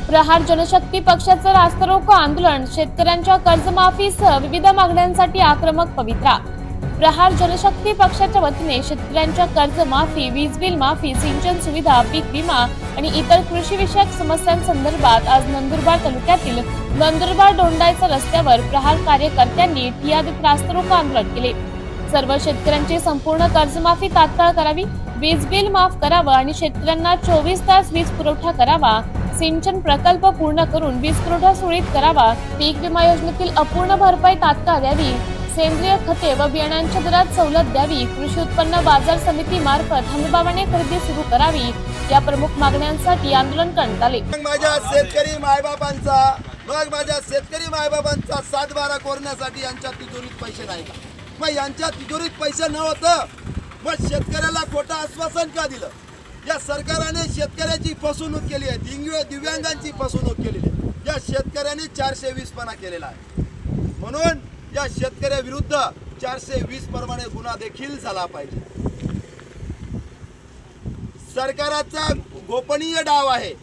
प्रहार जनशक्ती पक्षाचं रास्ता रोको आंदोलन, शेतकऱ्यांच्या कर्जमाफीसह विविध मागण्यांसाठी आक्रमक पवित्रा। प्रहार जनशक्ती पक्षाच्या वतीने शेतकऱ्यांच्या कर्जमाफी, वीज बिल माफी, सिंचन सुविधा, पीक विमा आणि इतर कृषी विषयक समस्यांसंदर्भात आज नंदुरबार तालुक्यातील नंदुरबार दोंडाईचा रस्त्यावर प्रहार कार्यकर्त्यांनी ठिय्या देत रास्ता रोको आंदोलन केले। सर्व शेतकऱ्यांची संपूर्ण कर्जमाफी तात्काळ करावी, वीज बिल माफ करावं आणि शेतकऱ्यांना 24 तास वीज पुरवठा करावा, सिंचन प्रकल्प पूर्ण करून वीज पुरवठा सुरळीत करावा, पीक विमा योजनेतील अपूर्ण भरपाई तात्काळ द्यावी, सेंद्रिय खते व बियाणांच्या दरात सवलत द्यावी, कृषी उत्पन्न बाजार समिती मार्फत हमीभावाने खरेदी सुरू करावी, या प्रमुख मागण्यांसाठी आंदोलन करण्यात आले। माझ्या शेतकरी मायबापांचा 7-12 कोरण्यासाठी यांच्या तिजोरीत पैसे नाही का? मग यांच्या तिजोरीत पैसे न होतं मग शेतकऱ्याला खोटं आश्वासन का दिलं? या सरकारने शेतकऱ्याची फसवणूक केली आहे, दिव्यांगांची फसवणूक केलेली आहे। या शेतकऱ्याने 420पणा केलेला आहे, म्हणून या शेतकऱ्याविरुद्ध 420 प्रमाणे गुन्हा देखील झाला पाहिजे। सरकारचा गोपनीय डाव आहे।